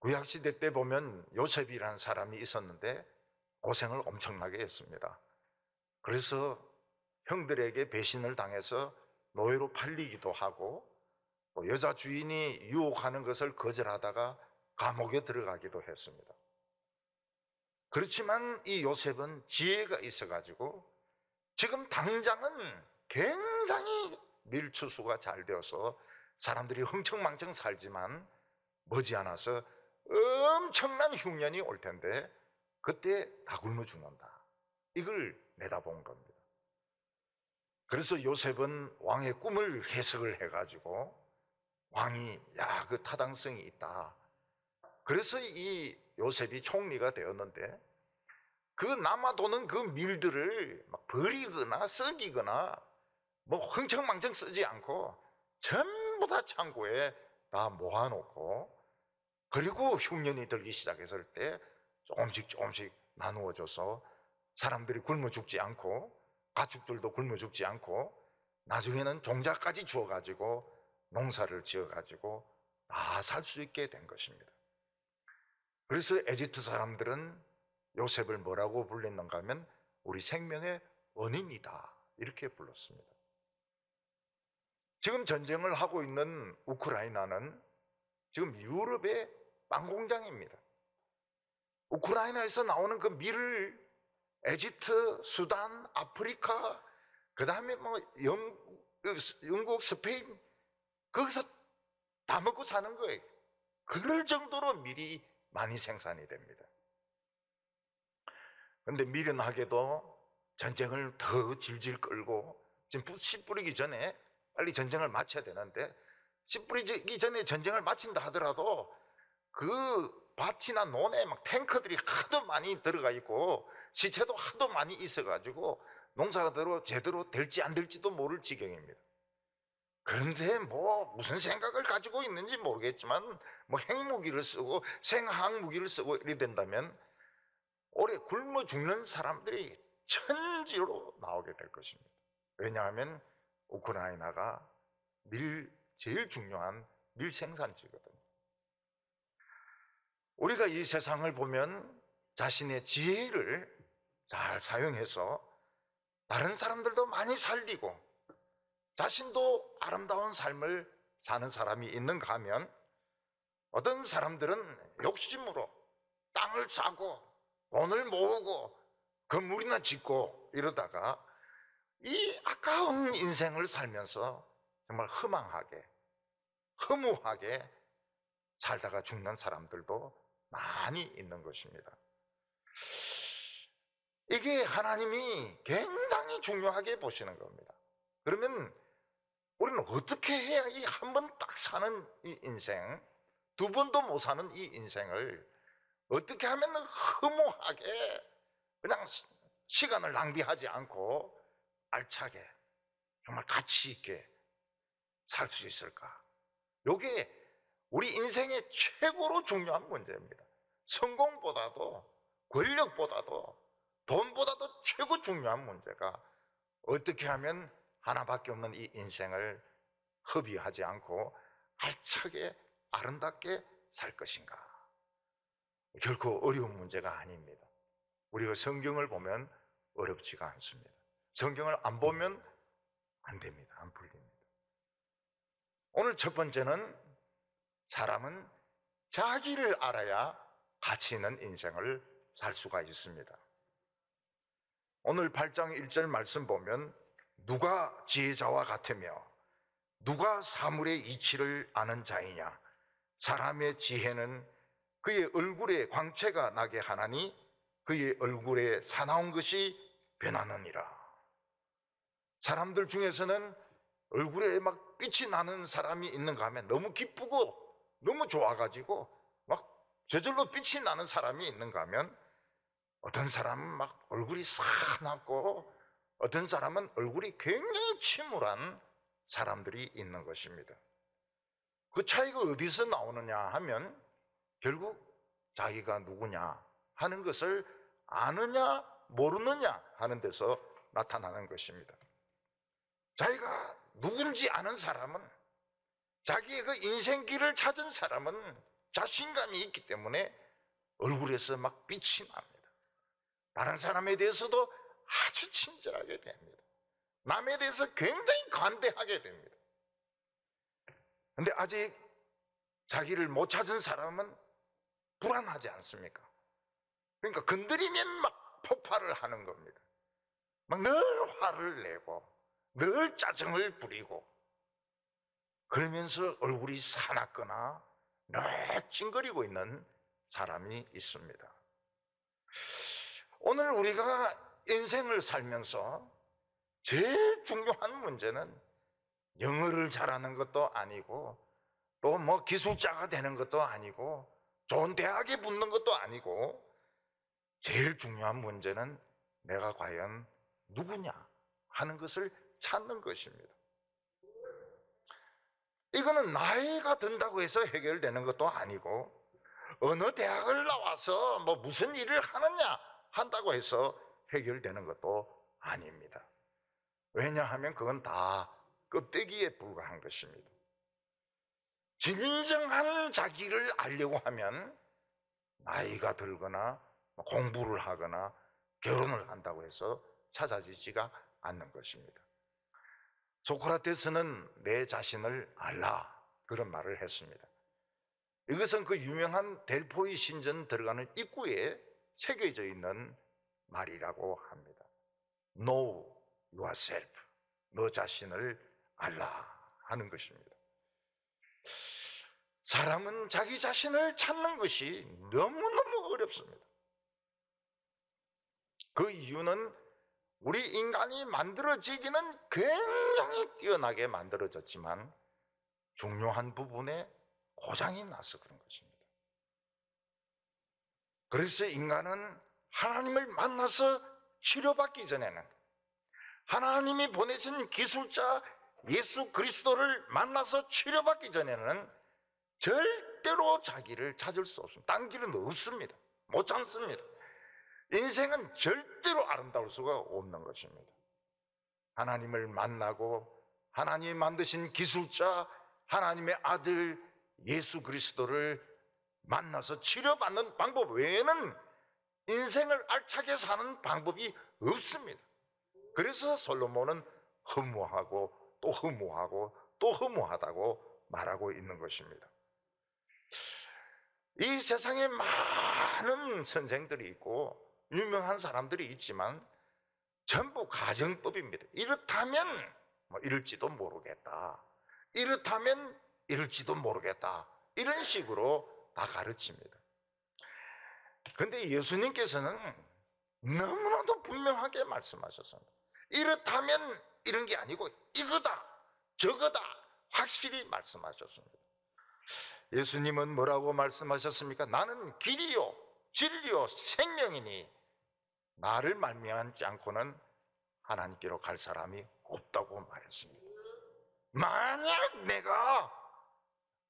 구약시대 때 보면 요셉이라는 사람이 있었는데 고생을 엄청나게 했습니다. 그래서 형들에게 배신을 당해서 노예로 팔리기도 하고 여자 주인이 유혹하는 것을 거절하다가 감옥에 들어가기도 했습니다. 그렇지만 이 요셉은 지혜가 있어가지고 지금 당장은 굉장히 밀추수가 잘 되어서 사람들이 흥청망청 살지만 머지않아서 엄청난 흉년이 올 텐데 그때 다 굶어 죽는다. 이걸 내다본 겁니다. 그래서 요셉은 왕의 꿈을 해석을 해가지고 왕이 그 타당성이 있다. 그래서 이 요셉이 총리가 되었는데 그 남아도는 그 밀들을 막 버리거나 썩이거나 뭐 흥청망청 쓰지 않고 전부 다 창고에 다 모아놓고 그리고 흉년이 들기 시작했을 때 조금씩 나누어줘서 사람들이 굶어 죽지 않고 가축들도 굶어 죽지 않고 나중에는 종자까지 주어가지고 농사를 지어가지고 다 살 수 있게 된 것입니다. 그래서 에집트 사람들은 요셉을 뭐라고 불렀는가 하면 우리 생명의 원인이다 이렇게 불렀습니다. 지금 전쟁을 하고 있는 우크라이나는 지금 유럽의 빵 공장입니다. 우크라이나에서 나오는 그 밀을 에집트, 수단, 아프리카, 그 다음에 뭐 영국, 스페인 거기서 다 먹고 사는 거예요. 그럴 정도로 밀이 많이 생산이 됩니다. 그런데 미련하게도 전쟁을 더 질질 끌고 지금 씨 뿌리기 전에 빨리 전쟁을 마쳐야 되는데 씨 뿌리기 전에 전쟁을 마친다 하더라도 그 밭이나 논에 막 탱커들이 하도 많이 들어가 있고 시체도 하도 많이 있어가지고 농사가 제대로 될지 안 될지도 모를 지경입니다. 그런데 뭐 무슨 생각을 가지고 있는지 모르겠지만 뭐 핵무기를 쓰고 생화학무기를 쓰고 이래 된다면 올해 굶어 죽는 사람들이 천지로 나오게 될 것입니다. 왜냐하면 우크라이나가 제일 중요한 밀 생산지거든요. 우리가 이 세상을 보면 자신의 지혜를 잘 사용해서 다른 사람들도 많이 살리고 자신도 아름다운 삶을 사는 사람이 있는가 하면 어떤 사람들은 욕심으로 땅을 사고 돈을 모으고 건물이나 짓고 이러다가 이 아까운 인생을 살면서 정말 허무하게 살다가 죽는 사람들도 많이 있는 것입니다. 이게 하나님이 굉장히 중요하게 보시는 겁니다. 그러면 우리는 어떻게 해야 이 한 번 딱 사는 이 인생, 두 번도 못 사는 이 인생을 어떻게 하면 허무하게 그냥 시간을 낭비하지 않고 알차게 정말 가치 있게 살 수 있을까? 이게 우리 인생의 최고로 중요한 문제입니다. 성공보다도 권력보다도 돈보다도 최고 중요한 문제가 어떻게 하면 하나밖에 없는 이 인생을 허비하지 않고 알차게 아름답게 살 것인가? 결코 어려운 문제가 아닙니다. 우리가 성경을 보면 어렵지가 않습니다. 성경을 안 보면 안 됩니다. 안 풀립니다. 오늘 첫 번째는 사람은 자기를 알아야 가치 있는 인생을 살 수가 있습니다. 오늘 8장 1절 말씀 보면 누가 지혜자와 같으며 누가 사물의 이치를 아는 자이냐? 사람의 지혜는 그의 얼굴에 광채가 나게 하나니 그의 얼굴에 사나운 것이 변하느니라. 사람들 중에서는 얼굴에 막 빛이 나는 사람이 있는가 하면 너무 기쁘고 너무 좋아가지고 막 저절로 빛이 나는 사람이 있는가 하면 어떤 사람은 막 얼굴이 사납고 어떤 사람은 얼굴이 굉장히 침울한 사람들이 있는 것입니다. 그 차이가 어디서 나오느냐 하면 결국 자기가 누구냐 하는 것을 아느냐 모르느냐 하는 데서 나타나는 것입니다. 자기가 누군지 아는 사람은, 자기의 그 인생길을 찾은 사람은 자신감이 있기 때문에 얼굴에서 막 빛이 납니다. 다른 사람에 대해서도 아주 친절하게 됩니다. 남에 대해서 굉장히 관대하게 됩니다. 근데 아직 자기를 못 찾은 사람은 불안하지 않습니까? 그러니까 건드리면 막 폭발을 하는 겁니다. 막 늘 화를 내고 늘 짜증을 부리고 그러면서 얼굴이 사납거나 늘 찡그리고 있는 사람이 있습니다. 오늘 우리가 인생을 살면서 제일 중요한 문제는 영어를 잘하는 것도 아니고 또 뭐 기술자가 되는 것도 아니고 좋은 대학에 붙는 것도 아니고 제일 중요한 문제는 내가 과연 누구냐 하는 것을 찾는 것입니다. 이거는 나이가 든다고 해서 해결되는 것도 아니고 어느 대학을 나와서 뭐 무슨 일을 하느냐 한다고 해서 해결되는 것도 아닙니다. 왜냐하면 그건 다 껍데기에 불과한 것입니다. 진정한 자기를 알려고 하면 나이가 들거나 공부를 하거나 결혼을 한다고 해서 찾아지지가 않는 것입니다. 소크라테스는 내 자신을 알라 그런 말을 했습니다. 이것은 그 유명한 델포이 신전 들어가는 입구에 새겨져 있는 말이라고 합니다. Know yourself. 너 자신을 알라 하는 것입니다. 사람은 자기 자신을 찾는 것이 너무너무 어렵습니다. 그 이유는 우리 인간이 만들어지기는 굉장히 뛰어나게 만들어졌지만 중요한 부분에 고장이 나서 그런 것입니다. 그래서 인간은 하나님을 만나서 치료받기 전에는 하나님이 보내신 기술자 예수 그리스도를 만나서 치료받기 전에는 절대로 자기를 찾을 수 없습니다. 딴 길은 없습니다. 못 찾습니다. 인생은 절대로 아름다울 수가 없는 것입니다. 하나님을 만나고 하나님이 만드신 기술자 하나님의 아들 예수 그리스도를 만나서 치료받는 방법 외에는 인생을 알차게 사는 방법이 없습니다. 그래서 솔로몬은 허무하고 또 허무하고 또 허무하다고 말하고 있는 것입니다. 이 세상에 많은 선생들이 있고 유명한 사람들이 있지만 전부 가정법입니다. 이렇다면 뭐 이럴지도 모르겠다. 이렇다면 이럴지도 모르겠다. 이런 식으로 다 가르칩니다. 그런데 예수님께서는 너무나도 분명하게 말씀하셨습니다. 이렇다면 이런 게 아니고 이거다 저거다 확실히 말씀하셨습니다. 예수님은 뭐라고 말씀하셨습니까? 나는 길이요 진리요 생명이니 나를 말미암지 않고는 하나님께로 갈 사람이 없다고 말했습니다. 만약 내가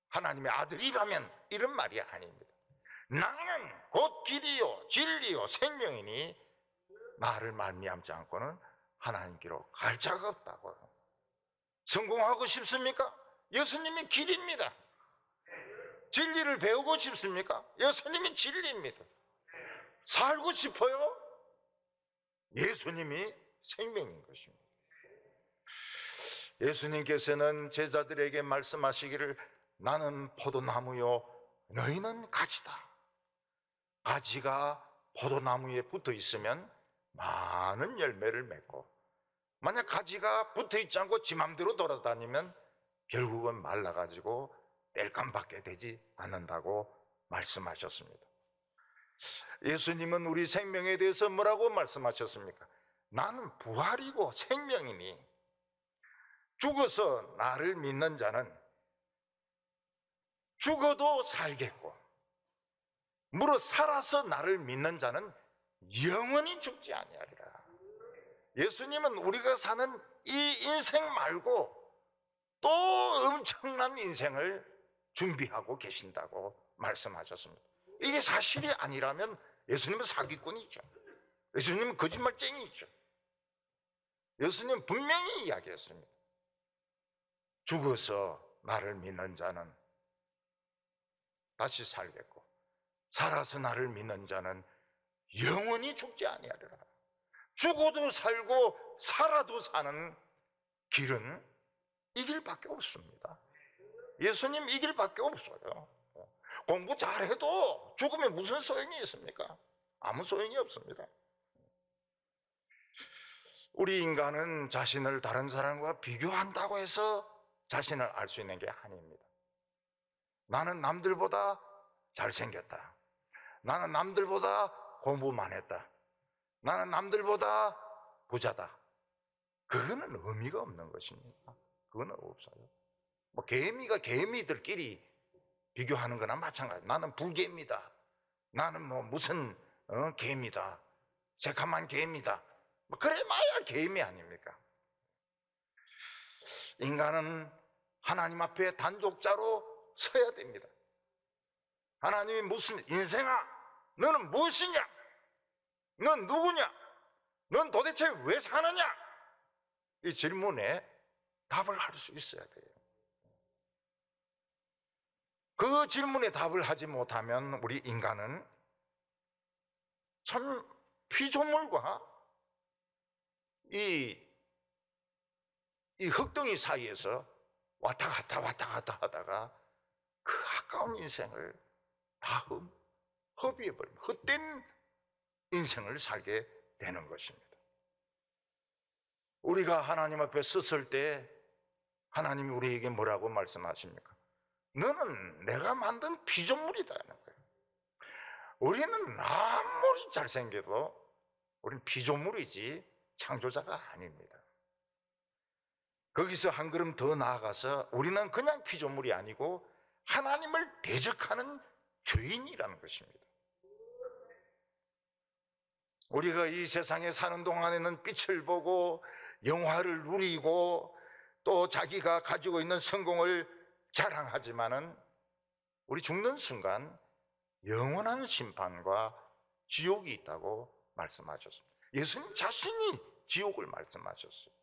하나님의 아들이라면 이런 말이 아닙니다. 나는 곧 길이요 진리요 생명이니 나를 말미암지 않고는 하나님께로 갈 자가 없다고요. 성공하고 싶습니까? 예수님이 길입니다. 진리를 배우고 싶습니까? 예수님이 진리입니다. 살고 싶어요? 예수님이 생명인 것입니다. 예수님께서는 제자들에게 말씀하시기를 나는 포도나무요 너희는 가지다. 가지가 포도나무에 붙어 있으면 많은 열매를 맺고 만약 가지가 붙어 있지 않고 지 맘대로 돌아다니면 결국은 말라가지고 땔감밖에 되지 않는다고 말씀하셨습니다. 예수님은 우리 생명에 대해서 뭐라고 말씀하셨습니까? 나는 부활이고 생명이니 죽어서 나를 믿는 자는 죽어도 살겠고 무릇 살아서 나를 믿는 자는 영원히 죽지 아니하리라. 예수님은 우리가 사는 이 인생 말고 또 엄청난 인생을 준비하고 계신다고 말씀하셨습니다. 이게 사실이 아니라면 예수님은 사기꾼이죠. 예수님은 거짓말쟁이죠. 예수님은 분명히 이야기했습니다. 죽어서 나를 믿는 자는 다시 살겠고 살아서 나를 믿는 자는 영원히 죽지 아니하리라. 죽어도 살고 살아도 사는 길은 이 길밖에 없습니다. 예수님 이 길밖에 없어요. 공부 잘해도 죽으면 무슨 소용이 있습니까? 아무 소용이 없습니다. 우리 인간은 자신을 다른 사람과 비교한다고 해서 자신을 알 수 있는 게 아닙니다. 나는 남들보다 잘생겼다. 나는 남들보다 공부만 했다. 나는 남들보다 부자다. 그거는 의미가 없는 것입니다. 그거는 없어요. 뭐 개미가 개미들끼리 비교하는 거나 마찬가지. 나는 불개미다. 나는 뭐 무슨 개미다. 새카만 개미다. 뭐 그래 마야 개미 아닙니까? 인간은 하나님 앞에 단독자로 서야 됩니다. 하나님이 무슨 인생아, 너는 무엇이냐? 넌 누구냐? 넌 도대체 왜 사느냐? 이 질문에 답을 할 수 있어야 돼요. 그 질문에 답을 하지 못하면 우리 인간은 참 피조물과 이 흙덩이 사이에서 왔다 갔다 하다가 그 아까운 인생을 다 허비해버립니다. 헛된 인생을 살게 되는 것입니다. 우리가 하나님 앞에 섰을 때 하나님이 우리에게 뭐라고 말씀하십니까? 너는 내가 만든 피조물이다는 거예요. 우리는 아무리 잘생겨도 우리는 피조물이지 창조자가 아닙니다. 거기서 한 걸음 더 나아가서 우리는 그냥 피조물이 아니고 하나님을 대적하는 죄인이라는 것입니다. 우리가 이 세상에 사는 동안에는 빛을 보고 영화를 누리고 또 자기가 가지고 있는 성공을 자랑하지만은 우리 죽는 순간 영원한 심판과 지옥이 있다고 말씀하셨습니다. 예수님 자신이 지옥을 말씀하셨어요.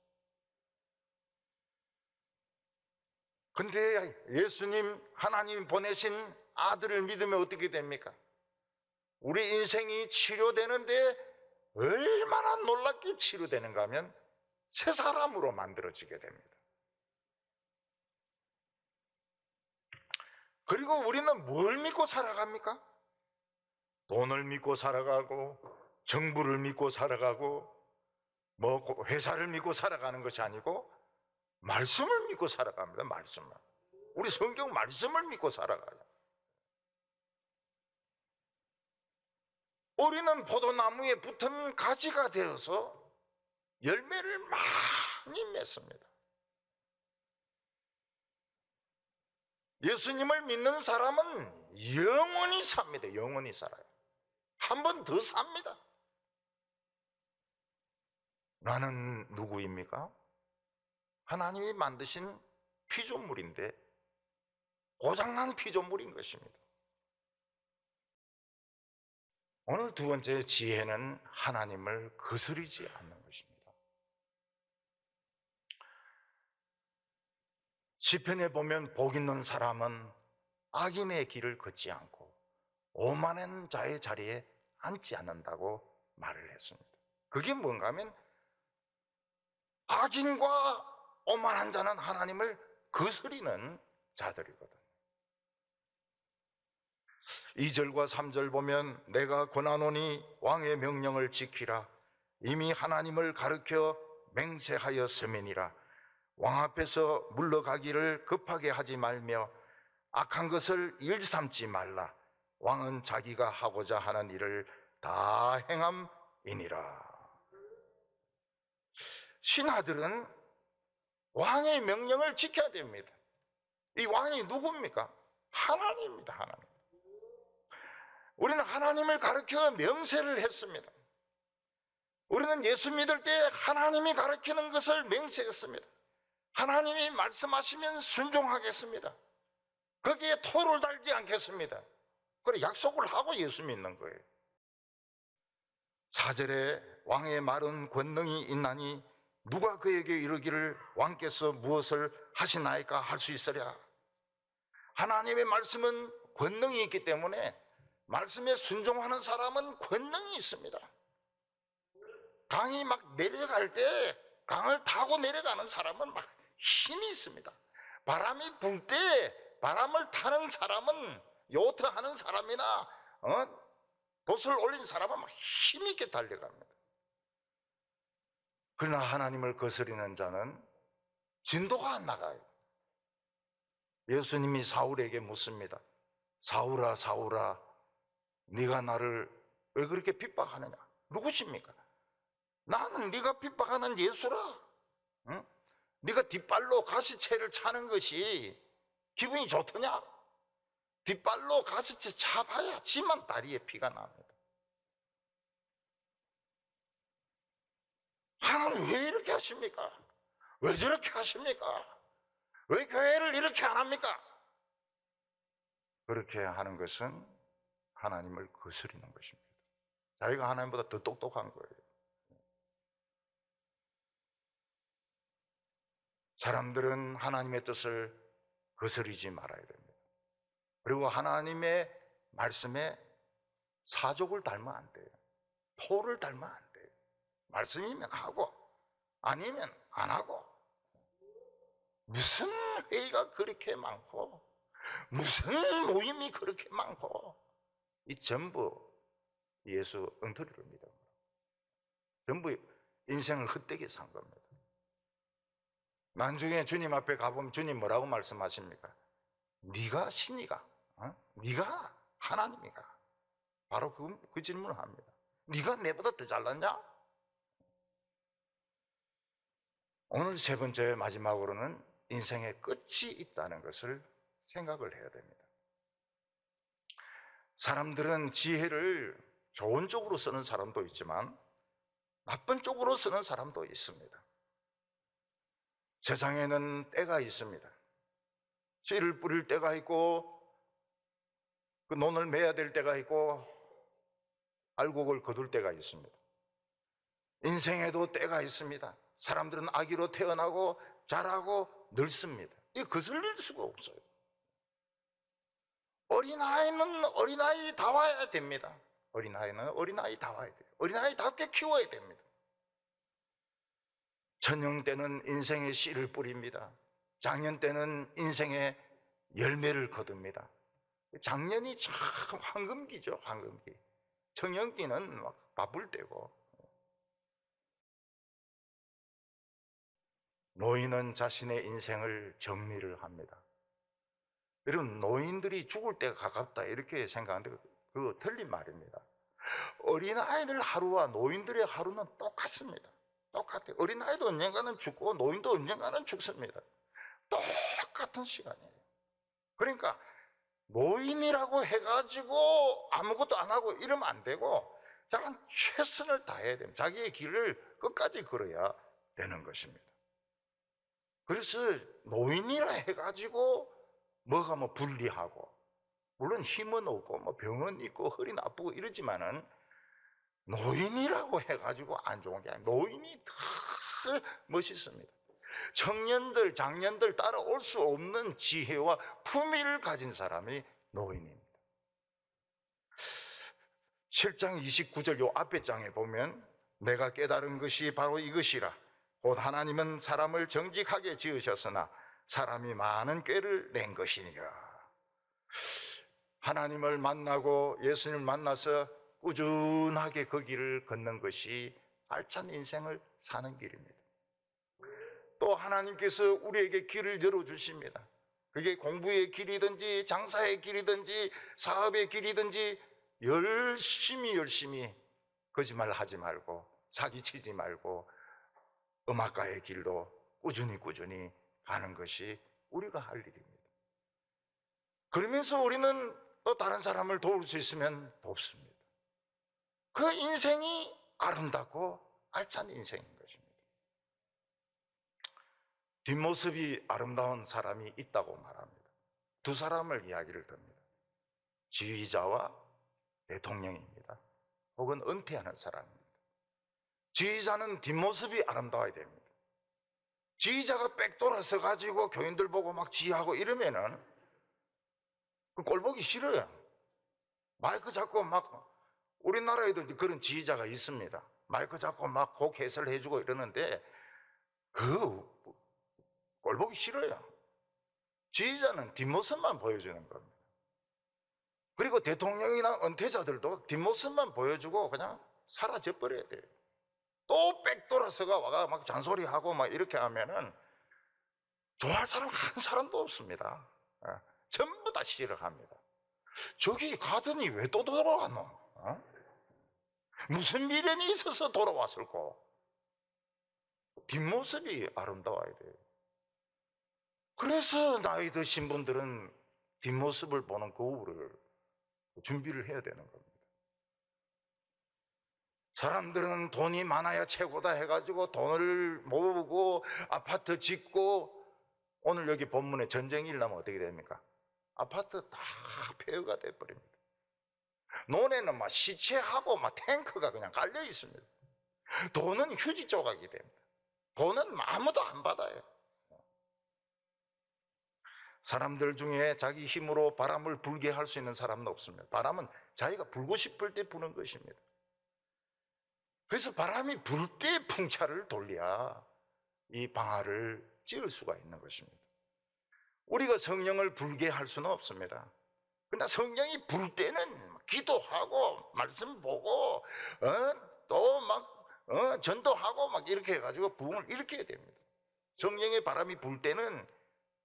근데 예수님 하나님이 보내신 아들을 믿으면 어떻게 됩니까? 우리 인생이 치료되는데 얼마나 놀랍게 치료되는가 하면 새 사람으로 만들어지게 됩니다. 그리고 우리는 뭘 믿고 살아갑니까? 돈을 믿고 살아가고 정부를 믿고 살아가고 뭐 회사를 믿고 살아가는 것이 아니고 말씀을 믿고 살아갑니다. 말씀을. 우리 성경 말씀을 믿고 살아가요. 우리는 포도나무에 붙은 가지가 되어서 열매를 많이 맺습니다. 예수님을 믿는 사람은 영원히 삽니다. 영원히 살아요. 한 번 더 삽니다. 나는 누구입니까? 하나님이 만드신 피조물인데 고장난 피조물인 것입니다. 오늘 두 번째 지혜는 하나님을 거스르지 않는 것입니다. 시편에 보면 복 있는 사람은 악인의 길을 걷지 않고 오만한 자의 자리에 앉지 않는다고 말을 했습니다. 그게 뭔가 하면 악인과 오만한 자는 하나님을 거스리는 자들이거든요. 2절과 3절 보면 내가 권하노니 왕의 명령을 지키라. 이미 하나님을 가르쳐 맹세하였음이니라. 왕 앞에서 물러가기를 급하게 하지 말며 악한 것을 일삼지 말라. 왕은 자기가 하고자 하는 일을 다 행함이니라. 신하들은 왕의 명령을 지켜야 됩니다. 이 왕이 누굽니까? 하나님입니다. 하나님. 우리는 하나님을 가르쳐 명세를 했습니다. 우리는 예수 믿을 때 하나님이 가르치는 것을 맹세했습니다. 하나님이 말씀하시면 순종하겠습니다. 거기에 토를 달지 않겠습니다. 그래 약속을 하고 예수 믿는 거예요. 4절에 왕의 말은 권능이 있나니 누가 그에게 이르기를 왕께서 무엇을 하시나이까 할 수 있으랴. 하나님의 말씀은 권능이 있기 때문에 말씀에 순종하는 사람은 권능이 있습니다. 강이 막 내려갈 때 강을 타고 내려가는 사람은 막 힘이 있습니다. 바람이 불 때 바람을 타는 사람은, 요트 하는 사람이나 돛을 올린 사람은 막 힘 있게 달려갑니다. 그러나 하나님을 거스리는 자는 진도가 안 나가요. 예수님이 사울에게 묻습니다. 사울아 사울아, 네가 나를 왜 그렇게 핍박하느냐? 누구십니까? 나는 네가 핍박하는 예수라. 응? 네가 뒷발로 가시채를 차는 것이 기분이 좋더냐? 뒷발로 가시채 차봐야 지만 다리에 피가 납니다. 하나님 왜 이렇게 하십니까? 왜 저렇게 하십니까? 왜 교회를 이렇게 안 합니까? 그렇게 하는 것은 하나님을 거스리는 것입니다. 자기가 하나님보다 더 똑똑한 거예요. 사람들은 하나님의 뜻을 거스리지 말아야 됩니다. 그리고 하나님의 말씀에 사족을 닮으면 안 돼요. 토를 닮으면 안 돼요. 말씀이면 하고 아니면 안 하고. 무슨 회의가 그렇게 많고 무슨 모임이 그렇게 많고, 이 전부 예수 엉터리를 믿은 거예요. 전부 인생을 헛되게 산 겁니다. 나중에 주님 앞에 가보면 주님 뭐라고 말씀하십니까? 네가 신이가? 네가 하나님이가? 바로 그 질문을 합니다. 네가 내보다 더 잘났냐? 오늘 세 번째 마지막으로는 인생의 끝이 있다는 것을 생각을 해야 됩니다. 사람들은 지혜를 좋은 쪽으로 쓰는 사람도 있지만 나쁜 쪽으로 쓰는 사람도 있습니다. 세상에는 때가 있습니다. 씨를 뿌릴 때가 있고 그 논을 매야 될 때가 있고 알곡을 거둘 때가 있습니다. 인생에도 때가 있습니다. 사람들은 아기로 태어나고 자라고 늙습니다. 이거 거슬릴 수가 없어요. 어린아이는 어린아이다워야 됩니다. 어린아이는 어린아이다워야 돼요. 어린아이답게 키워야 됩니다. 천년 때는 인생의 씨를 뿌립니다. 장년 때는 인생의 열매를 거둡니다. 장년이 참 황금기죠, 황금기. 청년기는 막 바쁠 때고. 노인은 자신의 인생을 정리를 합니다. 여러분, 노인들이 죽을 때가 가깝다 이렇게 생각하는데 그거 틀린 말입니다. 어린아이들 하루와 노인들의 하루는 똑같습니다. 똑같아요. 어린아이도 언젠가는 죽고 노인도 언젠가는 죽습니다. 똑같은 시간이에요. 그러니까 노인이라고 해가지고 아무것도 안 하고 이러면 안 되고 자기 최선을 다해야 됩니다. 자기의 길을 끝까지 걸어야 되는 것입니다. 그래서 노인이라 해가지고 뭐가 뭐 불리하고, 물론 힘은 없고 뭐 병은 있고 허리 나쁘고 이러지만은 노인이라고 해가지고 안 좋은 게 아니에요. 노인이 더 멋있습니다. 청년들, 장년들 따라올 수 없는 지혜와 품위를 가진 사람이 노인입니다. 7장 29절 요 앞에 장에 보면 내가 깨달은 것이 바로 이것이라. 곧 하나님은 사람을 정직하게 지으셨으나 사람이 많은 꾀를 낸 것이니라. 하나님을 만나고 예수님을 만나서 꾸준하게 그 길을 걷는 것이 알찬 인생을 사는 길입니다. 또 하나님께서 우리에게 길을 열어주십니다. 그게 공부의 길이든지 장사의 길이든지 사업의 길이든지 열심히 거짓말하지 말고 사기치지 말고 음악가의 길도 꾸준히 가는 것이 우리가 할 일입니다. 그러면서 우리는 또 다른 사람을 도울 수 있으면 돕습니다. 그 인생이 아름답고 알찬 인생인 것입니다. 뒷모습이 아름다운 사람이 있다고 말합니다. 두 사람을 이야기를 듭니다. 지휘자와 대통령입니다. 혹은 은퇴하는 사람입니다. 지휘자는 뒷모습이 아름다워야 됩니다. 지휘자가 빽돌아서 가지고 교인들 보고 막 지휘하고 이러면은 그 꼴보기 싫어요. 마이크 잡고 막, 우리나라에도 그런 지휘자가 있습니다. 마이크 잡고 막 곡 해설을 해주고 이러는데, 그 꼴보기 싫어요. 지휘자는 뒷모습만 보여주는 겁니다. 그리고 대통령이나 은퇴자들도 뒷모습만 보여주고 그냥 사라져 버려야 돼요. 또 백돌아서가 와가 막 잔소리하고 막 이렇게 하면은 좋아할 사람 한 사람도 없습니다. 전부 다 싫어합니다. 저기 가더니 왜 또 돌아왔노? 무슨 미련이 있어서 돌아왔을꼬? 뒷모습이 아름다워야 돼요. 그래서 나이 드신 분들은 뒷모습을 보는 거울을 준비를 해야 되는 겁니다. 사람들은 돈이 많아야 최고다 해가지고 돈을 모으고 아파트 짓고, 오늘 여기 본문에 전쟁이 일어나면 어떻게 됩니까? 아파트 다 폐허가 돼버립니다. 논에는 막 시체하고 막 탱크가 그냥 깔려 있습니다. 돈은 휴지 조각이 됩니다. 돈은 아무도 안 받아요. 사람들 중에 자기 힘으로 바람을 불게 할 수 있는 사람은 없습니다. 바람은 자기가 불고 싶을 때 부는 것입니다. 그래서 바람이 불 때 풍차를 돌려야 이 방아를 찌을 수가 있는 것입니다. 우리가 성령을 불게 할 수는 없습니다. 그러나 성령이 불 때는 기도하고 말씀 보고 또 막 전도하고 막 이렇게 해가지고 부흥을 일으켜야 됩니다. 성령의 바람이 불 때는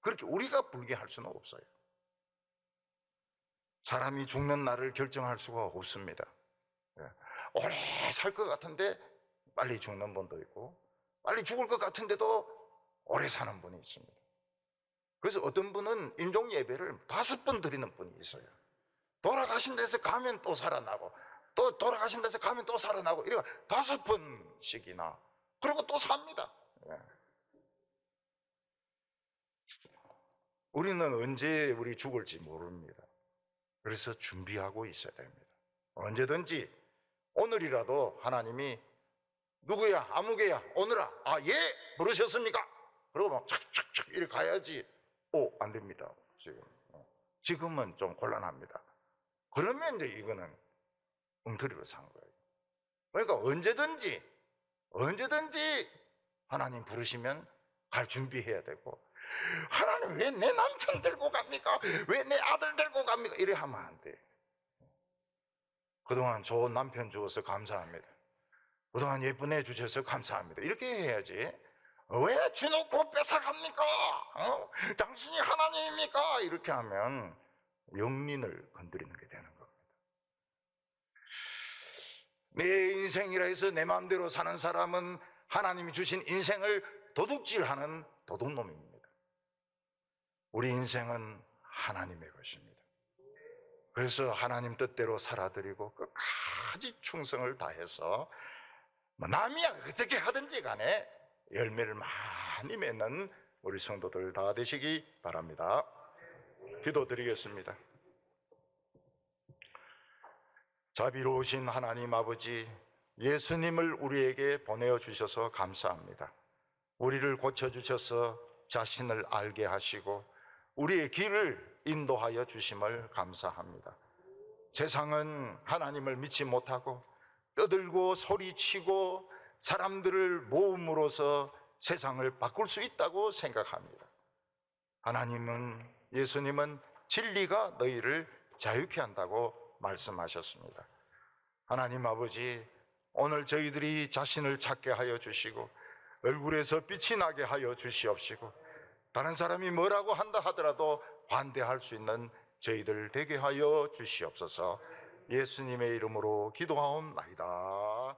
그렇게 우리가 불게 할 수는 없어요. 사람이 죽는 날을 결정할 수가 없습니다. 오래 살 것 같은데 빨리 죽는 분도 있고, 빨리 죽을 것 같은데도 오래 사는 분이 있습니다. 그래서 어떤 분은 임종 예배를 5번 드리는 분이 있어요. 돌아가신 데서 가면 또 살아나고, 또 돌아가신 데서 가면 또 살아나고, 이렇게 5번씩이나, 그리고 또 삽니다. 우리는 언제 우리 죽을지 모릅니다. 그래서 준비하고 있어야 됩니다. 언제든지 오늘이라도 하나님이 누구야, 아무개야, 오늘아, 예, 부르셨습니까? 그러고 막 착착착 이렇게 가야지. 안 됩니다. 지금은 좀 곤란합니다. 그러면 이제 이거는 엉터리로 산 거예요. 그러니까 언제든지 하나님 부르시면 갈 준비해야 되고, 하나님 왜 내 남편 데리고 갑니까? 왜 내 아들 데리고 갑니까? 이래 하면 안 돼. 그동안 좋은 남편 주어서 감사합니다. 그동안 예쁜 애 주셔서 감사합니다. 이렇게 해야지. 왜 주놓고 뺏어갑니까? 당신이 하나님입니까? 이렇게 하면 영린을 건드리는 게 되는 겁니다. 내 인생이라 해서 내 마음대로 사는 사람은 하나님이 주신 인생을 도둑질하는 도둑놈입니다. 우리 인생은 하나님의 것입니다. 그래서 하나님 뜻대로 살아드리고 끝까지 충성을 다해서 남이 어떻게 하든지 간에 열매를 많이 맺는 우리 성도들 다 되시기 바랍니다. 기도드리겠습니다. 자비로우신 하나님 아버지, 예수님을 우리에게 보내주셔서 감사합니다. 우리를 고쳐주셔서 자신을 알게 하시고 우리의 길을 인도하여 주심을 감사합니다. 세상은 하나님을 믿지 못하고 떠들고 소리치고 사람들을 모음으로써 세상을 바꿀 수 있다고 생각합니다. 하나님은, 예수님은 진리가 너희를 자유케 한다고 말씀하셨습니다. 하나님 아버지, 오늘 저희들이 자신을 찾게 하여 주시고 얼굴에서 빛이 나게 하여 주시옵시고, 다른 사람이 뭐라고 한다 하더라도 반대할 수 있는 저희들 되게 하여 주시옵소서. 예수님의 이름으로 기도하옵나이다.